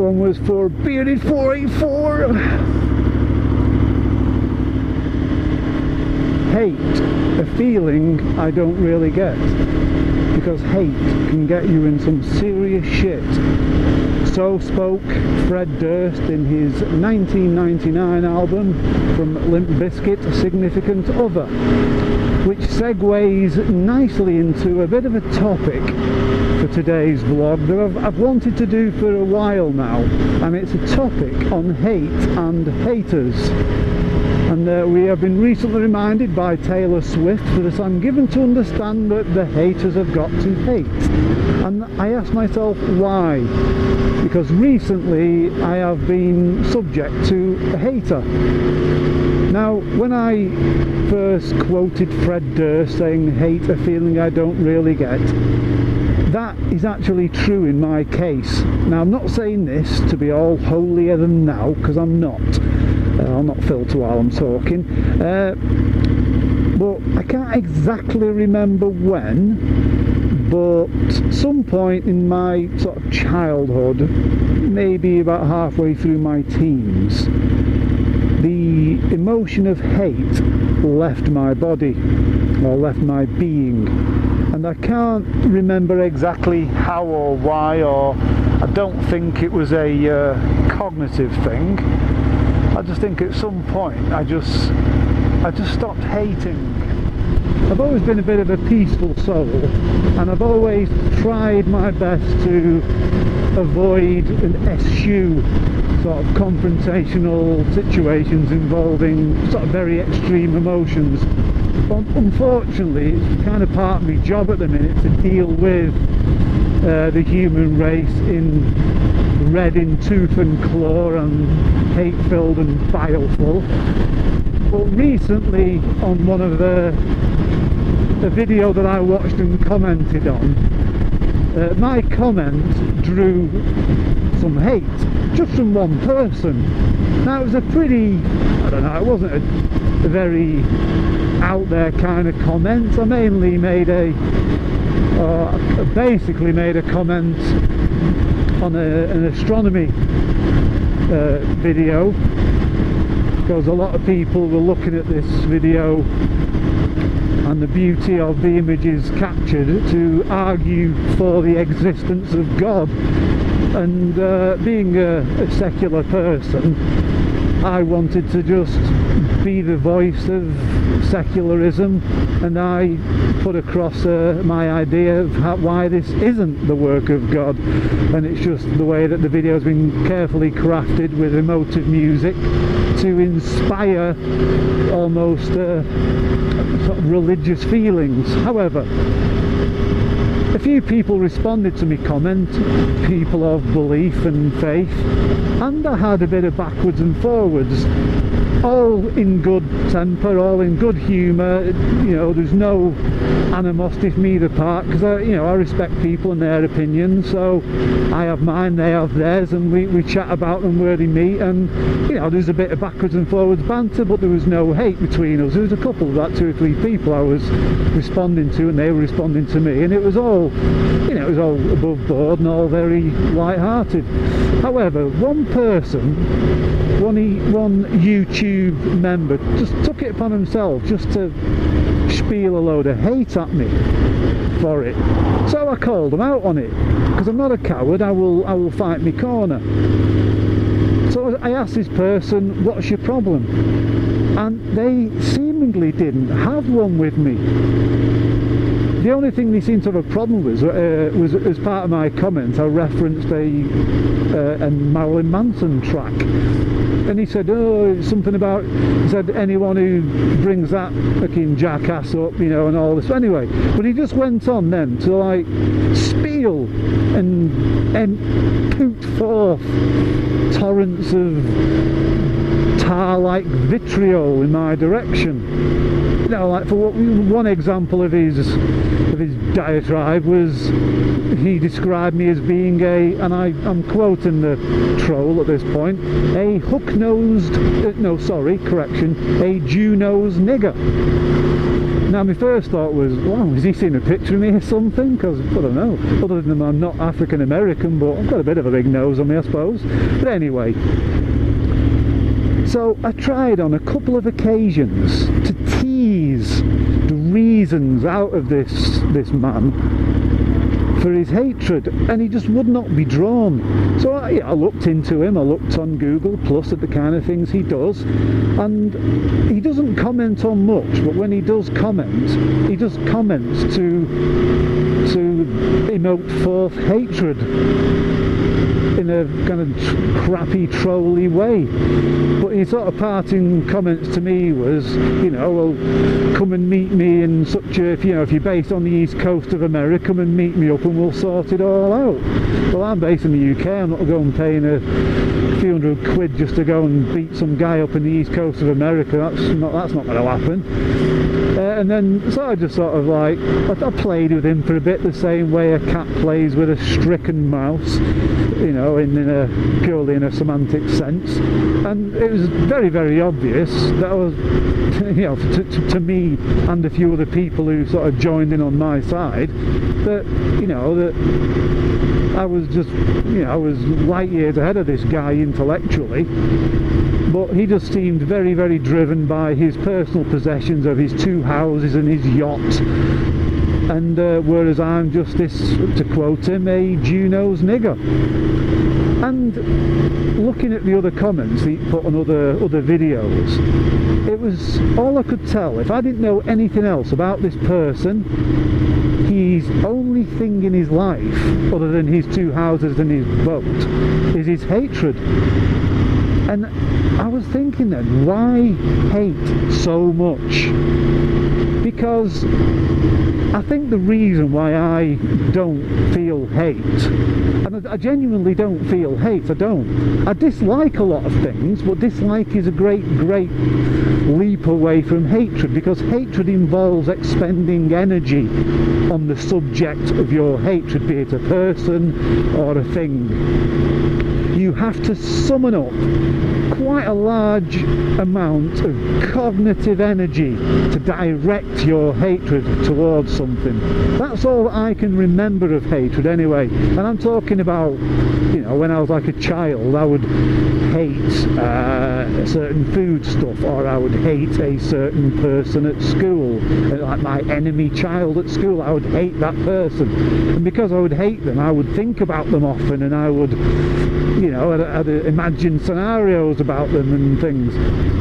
one was for Bearded 484. Hate, a feeling I don't really get, because hate can get you in some serious shit. So spoke Fred Durst in his 1999 album from Limp Bizkit, Significant Other, which segues nicely into a bit of a topic for today's vlog that I've wanted to do for a while now, and it's a topic on hate and haters. And we have been recently reminded by Taylor Swift that I'm given to understand that the haters have got to hate. And I asked myself why. Because recently I have been subject to a hater. Now, when I first quoted Fred Durst saying hate, a feeling I don't really get, that is actually true in my case. Now, I'm not saying this to be all holier than thou, because I'm not. I'll not filter while I'm talking. But I can't exactly remember when, but some point in my sort of childhood, maybe about halfway through my teens, the emotion of hate left my body, or left my being. And I can't remember exactly how or why, or I don't think it was a cognitive thing. I just think at some point I just stopped hating. I've always been a bit of a peaceful soul, and I've always tried my best to avoid and eschew sort of confrontational situations involving sort of very extreme emotions. But unfortunately, it's kind of part of my job at the minute to deal with the human race in red in tooth and claw and hate-filled and bileful. But recently, on one of the video that I watched and commented on, my comment drew some hate, just from one person. Now, it was a pretty, I don't know, it wasn't a very out there kind of comment. I mainly made basically made a comment on an astronomy video, because a lot of people were looking at this video and the beauty of the images captured to argue for the existence of God. And being a secular person, I wanted to just be the voice of secularism, and I put across my idea of why this isn't the work of God. And it's just the way that the video has been carefully crafted with emotive music to inspire almost sort of religious feelings. However, a few people responded to my comment, people of belief and faith, and I had a bit of backwards and forwards, all in good temper, all in good humour. You know, there's no animosity from either part, because I respect people and their opinions. So I have mine, they have theirs, and we chat about them where they meet. And there's a bit of backwards and forwards banter, but there was no hate between us. There was a couple, about 2 or 3 people I was responding to, and they were responding to me, and it was all above board and all very light-hearted. However, one person, one YouTube member, just took it upon himself just to spiel a load of hate at me for it. So I called him out on it, because I'm not a coward. I will fight my corner. So I asked this person, what's your problem? And they seemingly didn't have one with me. The only thing they seemed to have a problem with was as part of my comments, I referenced a Marilyn Manson track. And he said, something about, he said, anyone who brings that fucking jackass up, and all this. Anyway, but he just went on then to like spiel and poot forth torrents of tar-like vitriol in my direction. Like for one example of his diatribe was, he described me as being and I'm quoting the troll at this point, a hook-nosed, a Jew-nosed nigger. Now my first thought was, wow, has he seen a picture of me or something? Because, I don't know, other than I'm not African American, but I've got a bit of a big nose on me, I suppose. But anyway, so I tried on a couple of occasions to tease the reasons out of this man for his hatred, and he just would not be drawn. So I looked into him, I looked on Google Plus at the kind of things he does, and he doesn't comment on much, but when he does comment, he just comments to emote forth hatred in a kind of crappy, trolly way. But his sort of parting comments to me was, you know, well, come and meet me in such a, if you're based on the east coast of America, come and meet me up and we'll sort it all out. Well, I'm based in the UK, I'm not going paying a few £100 just to go and beat some guy up in the east coast of America. That's not going to happen. And then, so I just sort of like, I played with him for a bit the same way a cat plays with a stricken mouse, you know, purely in a semantic sense. And it was very, very obvious that I was, you know, to me and a few other people who sort of joined in on my side, that, you know, that I was just, you know, I was light years ahead of this guy intellectually. But he just seemed very, very driven by his personal possessions of his 2 houses and his yacht. And whereas I'm just this, to quote him, a Jew-nosed nigger. And looking at the other comments he put on other videos, it was all I could tell. If I didn't know anything else about this person, his only thing in his life, other than his 2 houses and his boat, is his hatred. And I was thinking then, why hate so much? Because I think the reason why I don't feel hate, and I genuinely don't feel hate, I don't. I dislike a lot of things, but dislike is a great, great leap away from hatred, because hatred involves expending energy on the subject of your hatred, be it a person or a thing. You have to summon up quite a large amount of cognitive energy to direct your hatred towards something. That's all I can remember of hatred anyway. And I'm talking about, you know, when I was like a child, I would hate a certain food stuff, or I would hate a certain person at school, like my enemy child at school. I would hate that person, and because I would hate them, I would think about them often, and I would, you know, I'd imagine scenarios about them and things,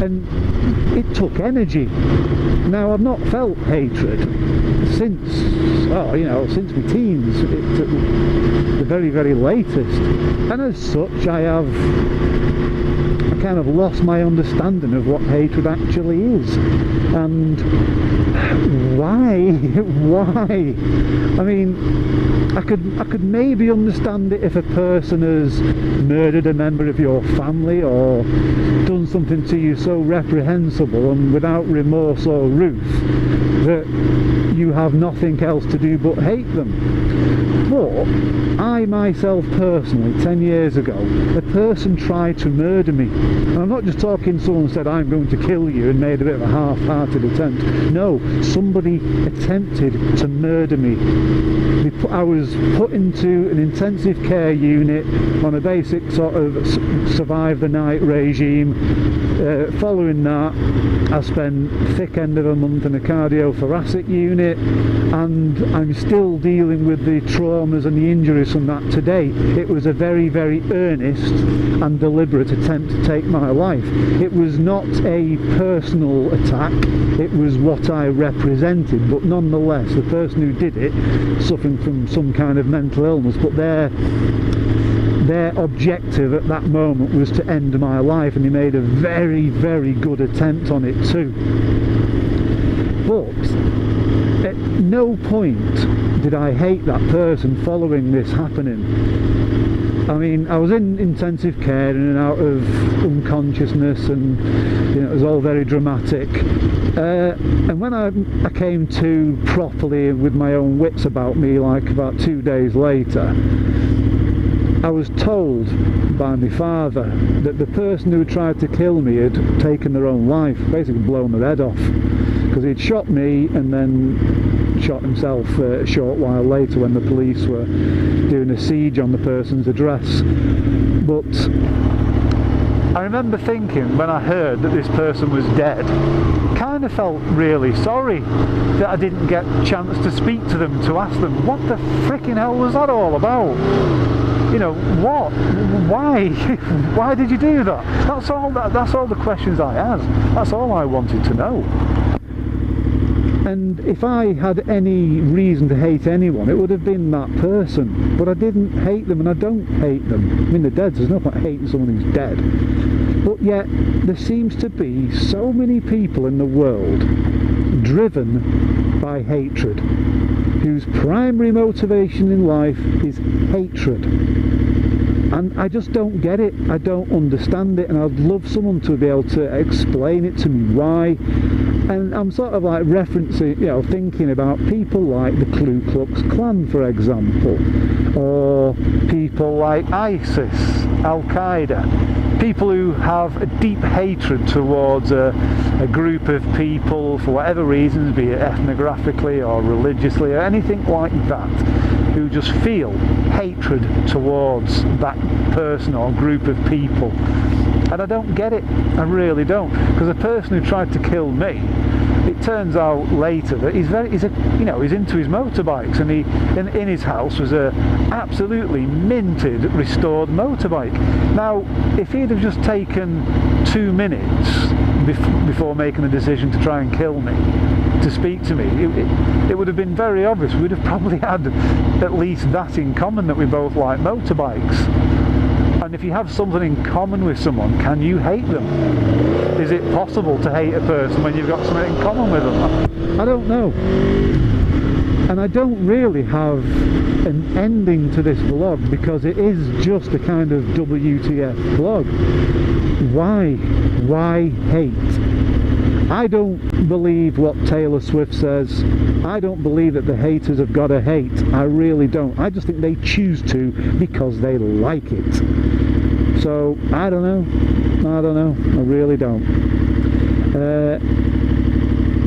and it took energy. Now, I've not felt hatred since, since my teens, the very, very latest, and as such I kind of lost my understanding of what hatred actually is. And why? I mean, I could maybe understand it if a person has murdered a member of your family or done something to you so reprehensible and without remorse or ruth that you have nothing else to do but hate them. But I myself personally, 10 years ago, a person tried to murder me. And I'm not just talking someone said, I'm going to kill you, and made a bit of a half-hearted attempt. No, somebody attempted to murder me. I was put into an intensive care unit on a basic sort of survive the night regime. Following that, I spent thick end of a month in a cardiothoracic unit, and I'm still dealing with the traumas and the injuries from that today. It was a very, very earnest and deliberate attempt to take my life. It was not a personal attack, it was what I represented, but nonetheless the person who did it, suffering from some kind of mental illness, but their objective at that moment was to end my life, and he made a very, very good attempt on it too. But at no point did I hate that person following this happening. I mean, I was in intensive care, in and out of unconsciousness, and you know, it was all very dramatic. And when I came to properly with my own wits about me, like about 2 days later, I was told by my father that the person who tried to kill me had taken their own life, basically blown their head off. because he'd shot me and then shot himself a short while later when the police were doing a siege on the person's address. But I remember thinking, when I heard that this person was dead, kind of felt really sorry that I didn't get a chance to speak to them, to ask them, what the frickin' hell was that all about? You know, what? Why? Why did you do that? That's all the questions I asked. That's all I wanted to know. And if I had any reason to hate anyone, it would have been that person. But I didn't hate them, and I don't hate them. I mean, they're dead, so there's no point hating someone who's dead. But yet, there seems to be so many people in the world driven by hatred, whose primary motivation in life is hatred. And I just don't get it. I don't understand it, and I'd love someone to be able to explain it to me why. And I'm sort of like referencing, you know, thinking about people like the Ku Klux Klan, for example, or people like ISIS, Al-Qaeda, people who have a deep hatred towards a group of people for whatever reasons, be it ethnographically or religiously or anything like that, who just feel hatred towards that person or group of people. And I don't get it, I really don't, because the person who tried to kill me, it turns out later that he's into his motorbikes, and in his house was a absolutely minted, restored motorbike. Now, if he'd have just taken 2 minutes before making a decision to try and kill me, to speak to me, it would have been very obvious. We'd have probably had at least that in common, that we both like motorbikes. And if you have something in common with someone, can you hate them? Is it possible to hate a person when you've got something in common with them? I don't know. And I don't really have an ending to this vlog, because it is just a kind of WTF vlog. Why? Why hate? I don't believe what Taylor Swift says. I don't believe that the haters have got to hate. I really don't. I just think they choose to because they like it. So, I don't know. I don't know. I really don't.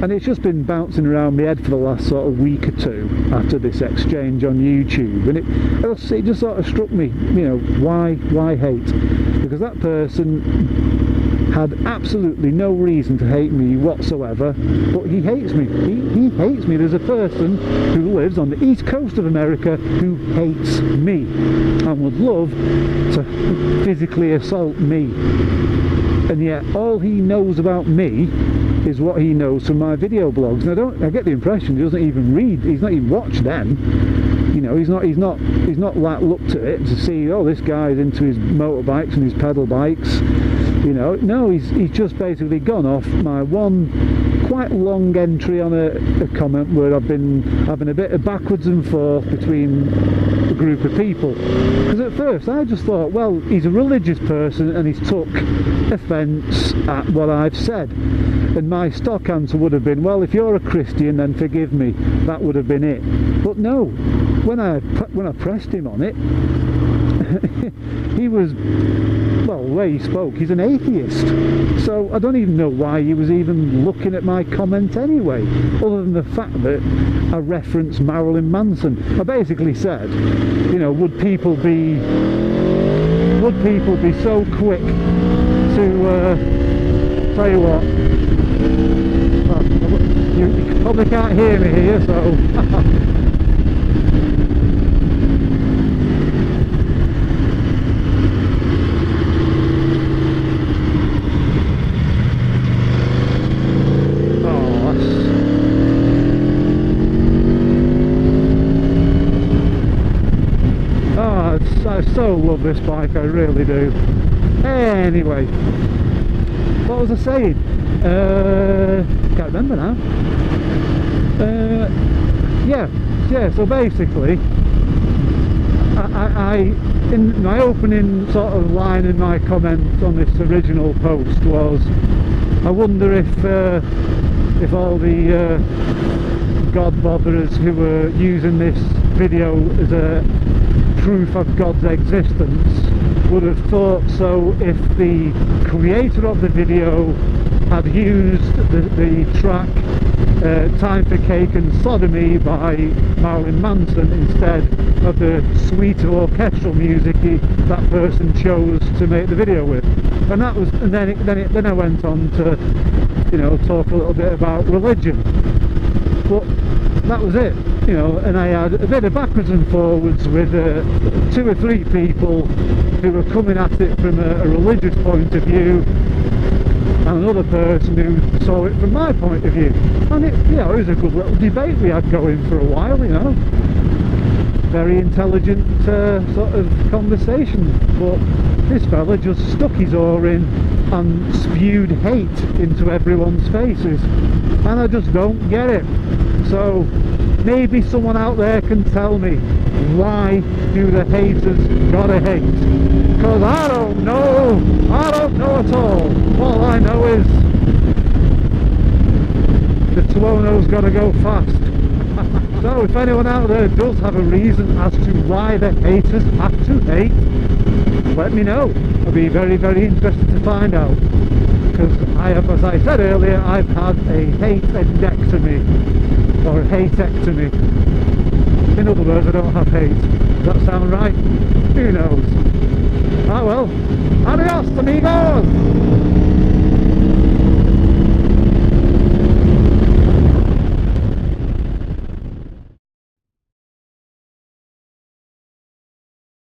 And it's just been bouncing around my head for the last sort of week or two after this exchange on YouTube, and it just sort of struck me, you know, why hate? Because that person had absolutely no reason to hate me whatsoever, but he hates me. He hates me. There's a person who lives on the east coast of America who hates me and would love to physically assault me. And yet all he knows about me is what he knows from my video blogs. And I get the impression he doesn't even read, he's not even watched them. You know, he's not like looked at it to see, oh, this guy's into his motorbikes and his pedal bikes. You know, no, he's just basically gone off my one quite long entry on a comment where I've been having a bit of backwards and forth between a group of people. Because at first I just thought, well, he's a religious person and he's took offence at what I've said. And my stock answer would have been, well, if you're a Christian, then forgive me. That would have been it. But no, when I pressed him on it, he was, well, the way he spoke, he's an atheist. So I don't even know why he was even looking at my comment anyway, other than the fact that I referenced Marilyn Manson. I basically said, you know, would people be so quick to tell you what, well, you probably can't hear me here, so I so love this bike, I really do. Anyway, what was I saying? Can't remember now. Yeah, so basically I in my opening sort of line in my comment on this original post was, I wonder if all the God botherers who were using this video as a proof of God's existence would have thought so if the creator of the video had used the track Time for Cake and Sodomy by Marilyn Manson instead of the sweeter orchestral music that person chose to make the video with. And that was, and then I went on to, you know, talk a little bit about religion. But that was it, you know, and I had a bit of backwards and forwards with 2 or 3 people who were coming at it from a religious point of view, and another person who saw it from my point of view. And it, you know, it was a good little debate we had going for a while, you know. Very intelligent sort of conversation. But this fella just stuck his oar in and spewed hate into everyone's faces. And I just don't get it. So maybe someone out there can tell me, why do the haters gotta hate? Because I don't know at all. All I know is the Tuono's gotta go fast. So if anyone out there does have a reason as to why the haters have to hate, let me know. I'll be very, very interested to find out. Because I have, as I said earlier, I've had a hate-endectomy, or a hate-ectomy. In other words, I don't have hate. Does that sound right? Who knows? Ah well. Adios, amigos!